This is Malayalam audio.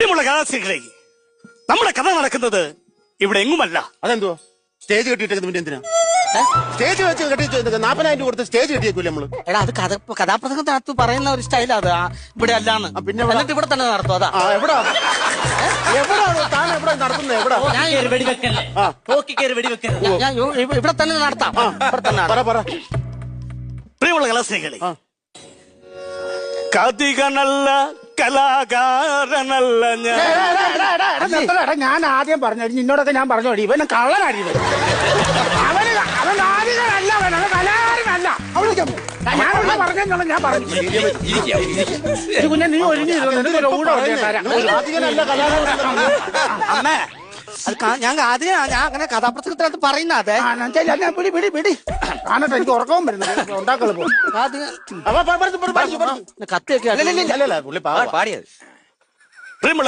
പ്രിയമുള്ള കഥാസികളെ, നമ്മുടെ കഥ നടക്കുന്നത് ഇവിടെ എങ്ങുമല്ല. അതെന്തോ സ്റ്റേജ് കെട്ടിയിട്ടേക്കുന്നത് പിന്നെ എന്തിനാ? സ്റ്റേജ് വെച്ച് കെട്ടി 40,000 രൂപ കൊടുത്ത് സ്റ്റേജ് കെട്ടിയേക്കൂല്ലേ നമ്മള്? എടാ അത് കഥാപ്രസംഗത്തിനകത്ത് പറയുന്ന ഒരു സ്റ്റൈലാ അത്. ഇവിടെ അല്ലാന്ന്. പിന്നെ എന്നിട്ട് ഇവിടെ തന്നെ നടത്തും. അതാ എവിടാ താൻ എവിടെ നടത്തുന്നത്? എവിടാ വെടിവെക്കല്ലേ, ഞാൻ ഇവിടെ തന്നെ നടത്താം. ഇവിടെ തന്നെ പറ. പ്രിയമുള്ള കലാസ്നേഹികളെ, കഥിക നല്ല കലാകാരനല്ല ഞാൻ ആദ്യം പറഞ്ഞു, നിന്നോടൊക്കെ ഞാൻ പറഞ്ഞു, ഇവന് കള്ളനാടി. അവൻ ആദികനല്ല, അവൻ കലാകാരനല്ല. ഞാനൊന്നും പറഞ്ഞോളൂ, ഞാൻ പറഞ്ഞു. കുഞ്ഞെ നീ ഒഴിഞ്ഞിരുന്നു. അമ്മേ, ഞാൻ ആദ്യം അങ്ങനെ കഥാപ്രസംഗത്തിനകത്ത് പറയുന്ന അതെ. പിടി കാണട്ടെ, എനിക്ക് ഉറക്കവും വരുന്നത്. ഉണ്ടാക്കള് പോ. കത്തിയൊക്കെ പുള്ളി പാടിയത്. പ്രിയമുള്ള